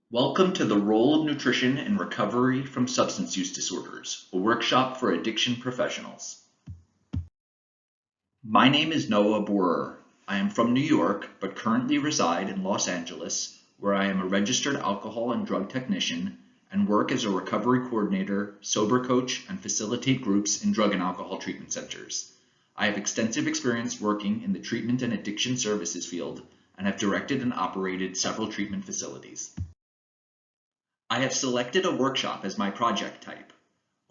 Welcome to the Role of Nutrition in Recovery from Substance Use Disorders, a workshop for addiction professionals. My name is Noah Bohrer. I am from New York, but currently reside in Los Angeles, where I am a registered alcohol and drug technician and work as a recovery coordinator, sober coach, and facilitate groups in drug and alcohol treatment centers. I have extensive experience working in the treatment and addiction services field and have directed and operated several treatment facilities. I have selected a workshop as my project type.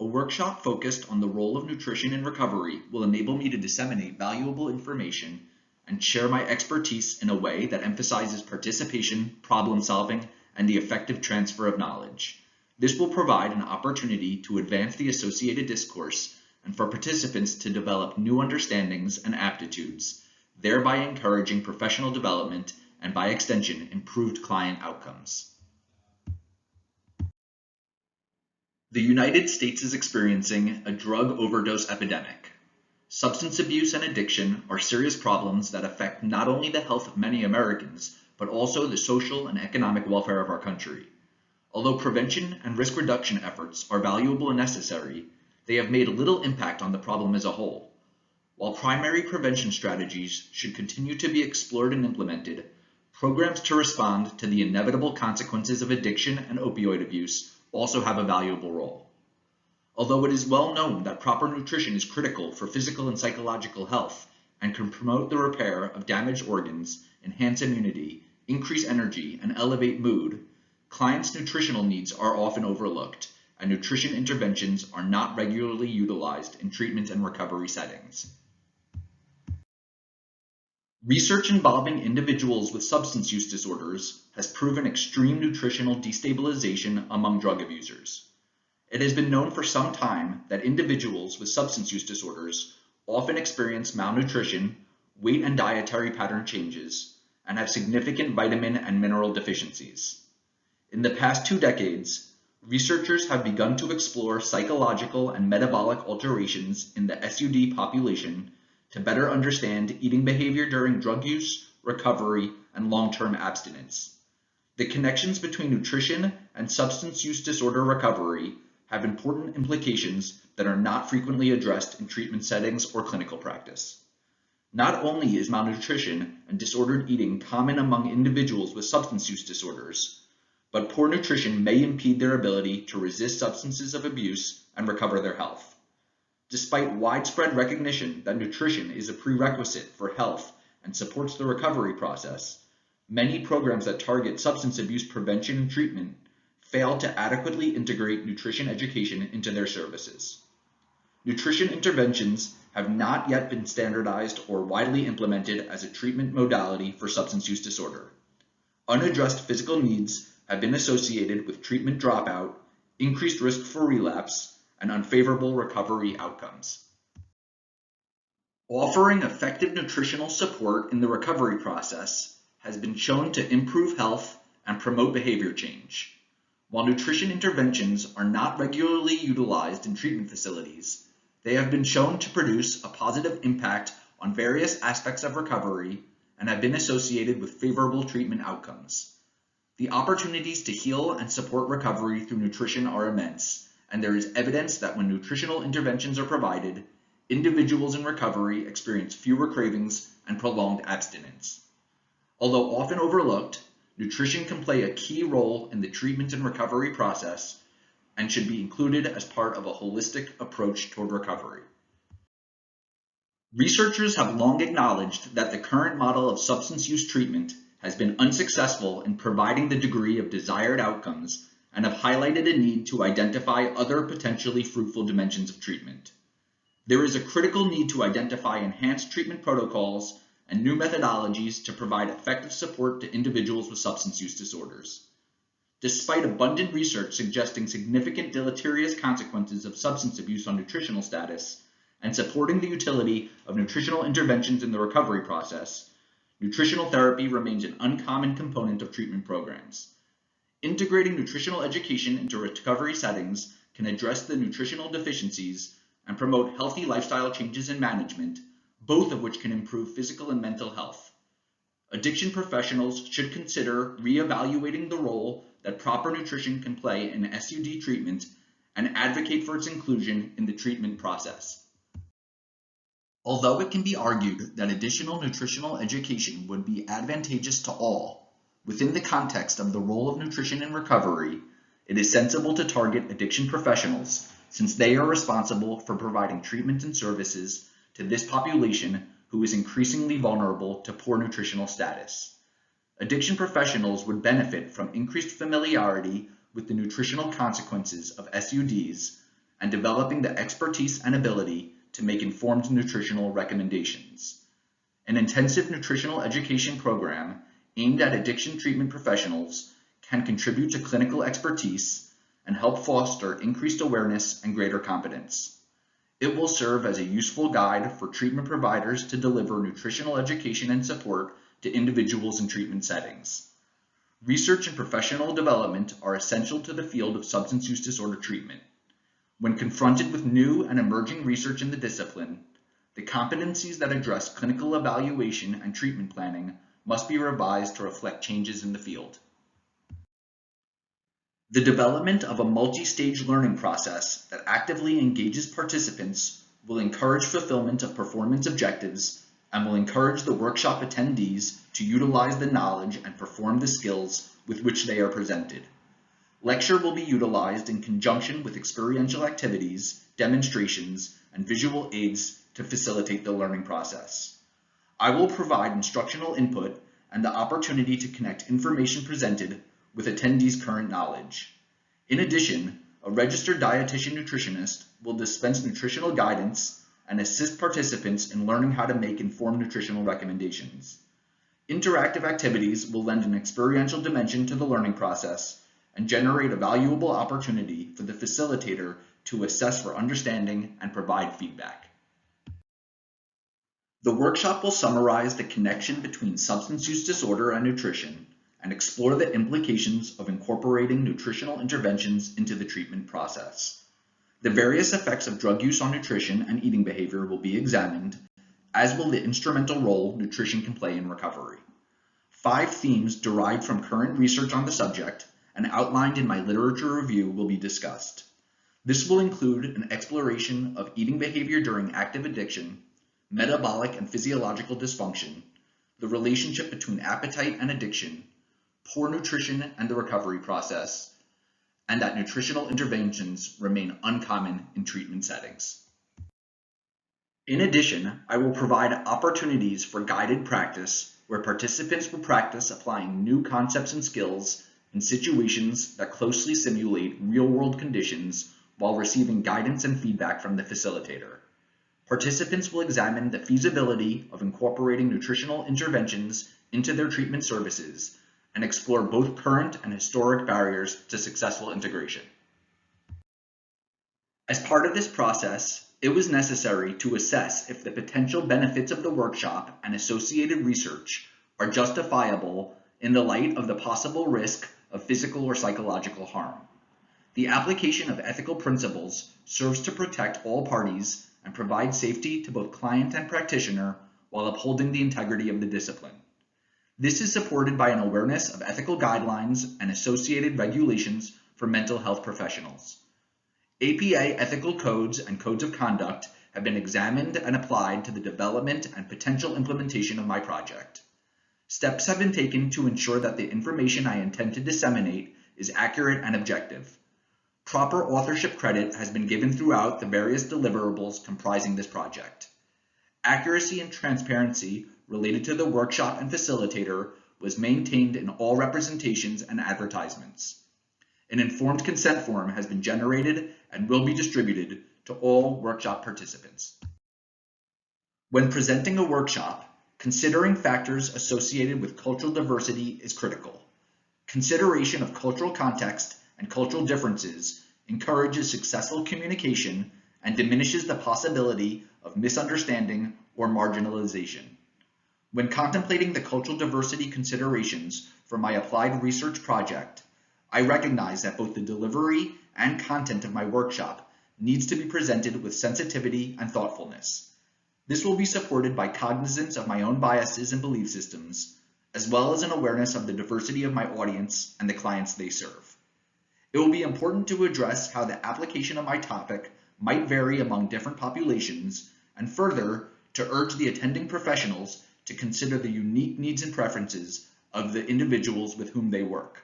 A workshop focused on the role of nutrition in recovery will enable me to disseminate valuable information and share my expertise in a way that emphasizes participation, problem solving, and the effective transfer of knowledge. This will provide an opportunity to advance the associated discourse and for participants to develop new understandings and aptitudes, thereby encouraging professional development and, by extension, improved client outcomes. The United States is experiencing a drug overdose epidemic. Substance abuse and addiction are serious problems that affect not only the health of many Americans, but also the social and economic welfare of our country. Although prevention and risk reduction efforts are valuable and necessary, they have made little impact on the problem as a whole. While primary prevention strategies should continue to be explored and implemented, programs to respond to the inevitable consequences of addiction and opioid abuse also have a valuable role. Although it is well known that proper nutrition is critical for physical and psychological health and can promote the repair of damaged organs, enhance immunity, increase energy, and elevate mood, clients' nutritional needs are often overlooked, and nutrition interventions are not regularly utilized in treatment and recovery settings. Research involving individuals with substance use disorders has proven extreme nutritional destabilization among drug abusers. It has been known for some time that individuals with substance use disorders often experience malnutrition, weight and dietary pattern changes, and have significant vitamin and mineral deficiencies. In the past 2 decades, researchers have begun to explore psychological and metabolic alterations in the SUD population to better understand eating behavior during drug use, recovery, and long-term abstinence. The connections between nutrition and substance use disorder recovery have important implications that are not frequently addressed in treatment settings or clinical practice. Not only is malnutrition and disordered eating common among individuals with substance use disorders, but poor nutrition may impede their ability to resist substances of abuse and recover their health. Despite widespread recognition that nutrition is a prerequisite for health and supports the recovery process, many programs that target substance abuse prevention and treatment fail to adequately integrate nutrition education into their services. Nutrition interventions have not yet been standardized or widely implemented as a treatment modality for substance use disorder. Unaddressed physical needs have been associated with treatment dropout, increased risk for relapse, and unfavorable recovery outcomes. Offering effective nutritional support in the recovery process has been shown to improve health and promote behavior change. While nutrition interventions are not regularly utilized in treatment facilities, they have been shown to produce a positive impact on various aspects of recovery and have been associated with favorable treatment outcomes. The opportunities to heal and support recovery through nutrition are immense, and there is evidence that when nutritional interventions are provided, individuals in recovery experience fewer cravings and prolonged abstinence. Although often overlooked, nutrition can play a key role in the treatment and recovery process and should be included as part of a holistic approach toward recovery. Researchers have long acknowledged that the current model of substance use treatment has been unsuccessful in providing the degree of desired outcomes and have highlighted a need to identify other potentially fruitful dimensions of treatment. There is a critical need to identify enhanced treatment protocols and new methodologies to provide effective support to individuals with substance use disorders. Despite abundant research suggesting significant deleterious consequences of substance abuse on nutritional status and supporting the utility of nutritional interventions in the recovery process, nutritional therapy remains an uncommon component of treatment programs. Integrating nutritional education into recovery settings can address the nutritional deficiencies and promote healthy lifestyle changes and management, both of which can improve physical and mental health. Addiction professionals should consider reevaluating the role that proper nutrition can play in SUD treatment and advocate for its inclusion in the treatment process. Although it can be argued that additional nutritional education would be advantageous to all, within the context of the role of nutrition in recovery, it is sensible to target addiction professionals since they are responsible for providing treatment and services to this population who is increasingly vulnerable to poor nutritional status. Addiction professionals would benefit from increased familiarity with the nutritional consequences of SUDs and developing the expertise and ability to make informed nutritional recommendations. An intensive nutritional education program aimed at addiction treatment professionals can contribute to clinical expertise and help foster increased awareness and greater competence. It will serve as a useful guide for treatment providers to deliver nutritional education and support to individuals in treatment settings. Research and professional development are essential to the field of substance use disorder treatment. When confronted with new and emerging research in the discipline, the competencies that address clinical evaluation and treatment planning must be revised to reflect changes in the field. The development of a multi-stage learning process that actively engages participants will encourage fulfillment of performance objectives and will encourage the workshop attendees to utilize the knowledge and perform the skills with which they are presented. Lecture will be utilized in conjunction with experiential activities, demonstrations, and visual aids to facilitate the learning process. I will provide instructional input and the opportunity to connect information presented with attendees' current knowledge. In addition, a registered dietitian nutritionist will dispense nutritional guidance and assist participants in learning how to make informed nutritional recommendations. Interactive activities will lend an experiential dimension to the learning process and generate a valuable opportunity for the facilitator to assess for understanding and provide feedback. The workshop will summarize the connection between substance use disorder and nutrition and explore the implications of incorporating nutritional interventions into the treatment process. The various effects of drug use on nutrition and eating behavior will be examined, as will the instrumental role nutrition can play in recovery. 5 themes derived from current research on the subject and outlined in my literature review will be discussed. This will include an exploration of eating behavior during active addiction, metabolic and physiological dysfunction, the relationship between appetite and addiction, poor nutrition and the recovery process, and that nutritional interventions remain uncommon in treatment settings. In addition, I will provide opportunities for guided practice where participants will practice applying new concepts and skills in situations that closely simulate real-world conditions while receiving guidance and feedback from the facilitator. Participants will examine the feasibility of incorporating nutritional interventions into their treatment services and explore both current and historic barriers to successful integration. As part of this process, it was necessary to assess if the potential benefits of the workshop and associated research are justifiable in the light of the possible risk of physical or psychological harm. The application of ethical principles serves to protect all parties and provide safety to both client and practitioner while upholding the integrity of the discipline. This is supported by an awareness of ethical guidelines and associated regulations for mental health professionals. APA ethical codes and codes of conduct have been examined and applied to the development and potential implementation of my project. Steps have been taken to ensure that the information I intend to disseminate is accurate and objective. Proper authorship credit has been given throughout the various deliverables comprising this project. Accuracy and transparency related to the workshop and facilitator was maintained in all representations and advertisements. An informed consent form has been generated and will be distributed to all workshop participants. When presenting a workshop, considering factors associated with cultural diversity is critical. Consideration of cultural context and cultural differences encourages successful communication and diminishes the possibility of misunderstanding or marginalization. When contemplating the cultural diversity considerations for my applied research project, I recognize that both the delivery and content of my workshop needs to be presented with sensitivity and thoughtfulness. This will be supported by cognizance of my own biases and belief systems, as well as an awareness of the diversity of my audience and the clients they serve. It will be important to address how the application of my topic might vary among different populations, and further, to urge the attending professionals to consider the unique needs and preferences of the individuals with whom they work.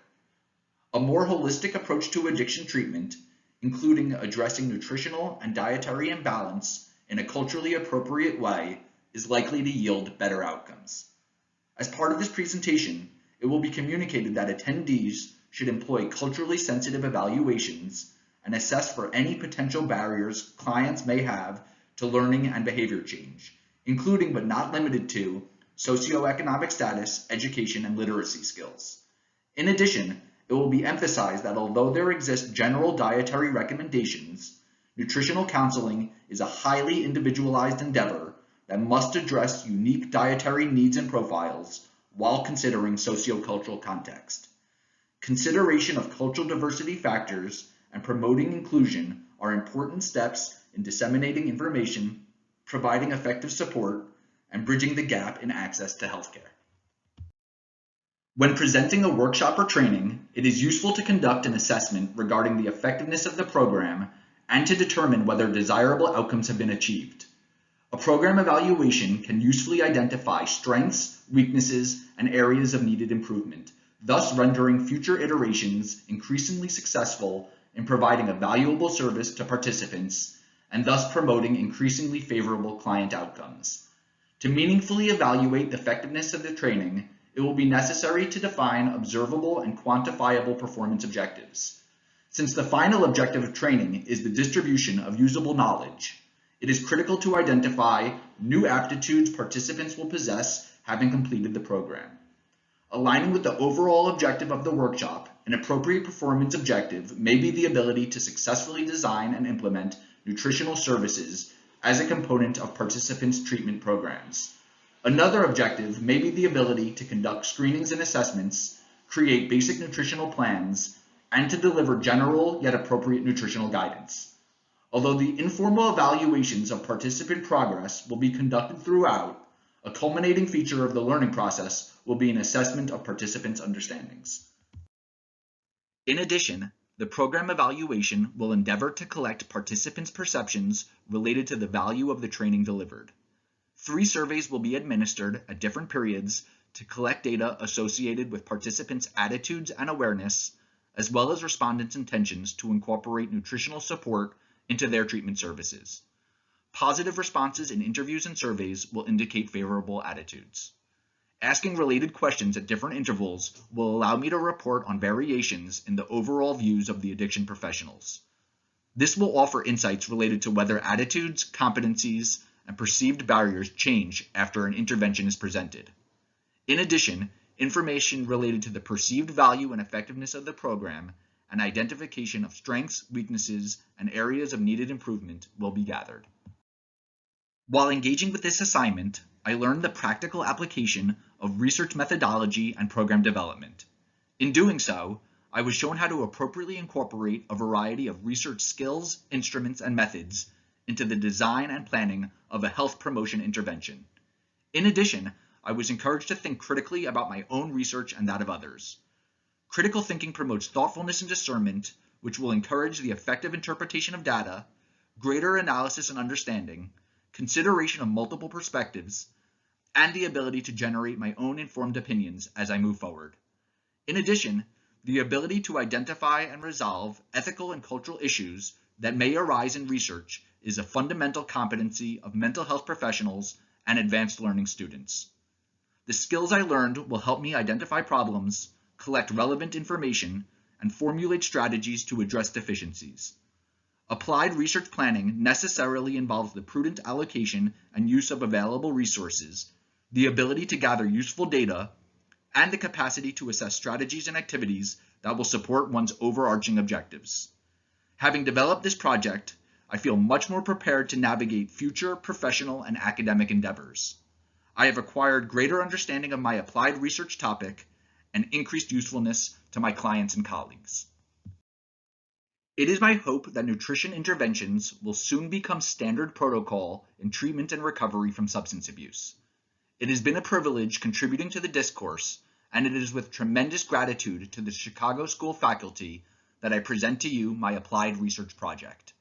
A more holistic approach to addiction treatment, including addressing nutritional and dietary imbalance in a culturally appropriate way, is likely to yield better outcomes. As part of this presentation, it will be communicated that attendees should employ culturally sensitive evaluations and assess for any potential barriers clients may have to learning and behavior change, including but not limited to socioeconomic status, education, and literacy skills. In addition, it will be emphasized that although there exist general dietary recommendations, nutritional counseling is a highly individualized endeavor that must address unique dietary needs and profiles while considering sociocultural context. Consideration of cultural diversity factors and promoting inclusion are important steps in disseminating information, providing effective support, and bridging the gap in access to healthcare. When presenting a workshop or training, it is useful to conduct an assessment regarding the effectiveness of the program and to determine whether desirable outcomes have been achieved. A program evaluation can usefully identify strengths, weaknesses, and areas of needed improvement, thus rendering future iterations increasingly successful in providing a valuable service to participants and thus promoting increasingly favorable client outcomes. To meaningfully evaluate the effectiveness of the training, it will be necessary to define observable and quantifiable performance objectives. Since the final objective of training is the distribution of usable knowledge, it is critical to identify new aptitudes participants will possess having completed the program. Aligning with the overall objective of the workshop, an appropriate performance objective may be the ability to successfully design and implement nutritional services as a component of participants' treatment programs. Another objective may be the ability to conduct screenings and assessments, create basic nutritional plans, and to deliver general yet appropriate nutritional guidance. Although the informal evaluations of participant progress will be conducted throughout, a culminating feature of the learning process will be an assessment of participants' understandings. In addition, the program evaluation will endeavor to collect participants' perceptions related to the value of the training delivered. 3 surveys will be administered at different periods to collect data associated with participants' attitudes and awareness, as well as respondents' intentions to incorporate nutritional support into their treatment services. Positive responses in interviews and surveys will indicate favorable attitudes. Asking related questions at different intervals will allow me to report on variations in the overall views of the addiction professionals. This will offer insights related to whether attitudes, competencies, and perceived barriers change after an intervention is presented. In addition, information related to the perceived value and effectiveness of the program and identification of strengths, weaknesses, and areas of needed improvement will be gathered. While engaging with this assignment, I learned the practical application of research methodology and program development. In doing so, I was shown how to appropriately incorporate a variety of research skills, instruments, and methods into the design and planning of a health promotion intervention. In addition, I was encouraged to think critically about my own research and that of others. Critical thinking promotes thoughtfulness and discernment, which will encourage the effective interpretation of data, greater analysis and understanding, consideration of multiple perspectives, and the ability to generate my own informed opinions as I move forward. In addition, the ability to identify and resolve ethical and cultural issues that may arise in research is a fundamental competency of mental health professionals and advanced learning students. The skills I learned will help me identify problems, collect relevant information, and formulate strategies to address deficiencies. Applied research planning necessarily involves the prudent allocation and use of available resources, the ability to gather useful data, and the capacity to assess strategies and activities that will support one's overarching objectives. Having developed this project, I feel much more prepared to navigate future professional and academic endeavors. I have acquired greater understanding of my applied research topic and increased usefulness to my clients and colleagues. It is my hope that nutrition interventions will soon become standard protocol in treatment and recovery from substance abuse. It has been a privilege contributing to the discourse, and it is with tremendous gratitude to the Chicago School faculty that I present to you my applied research project.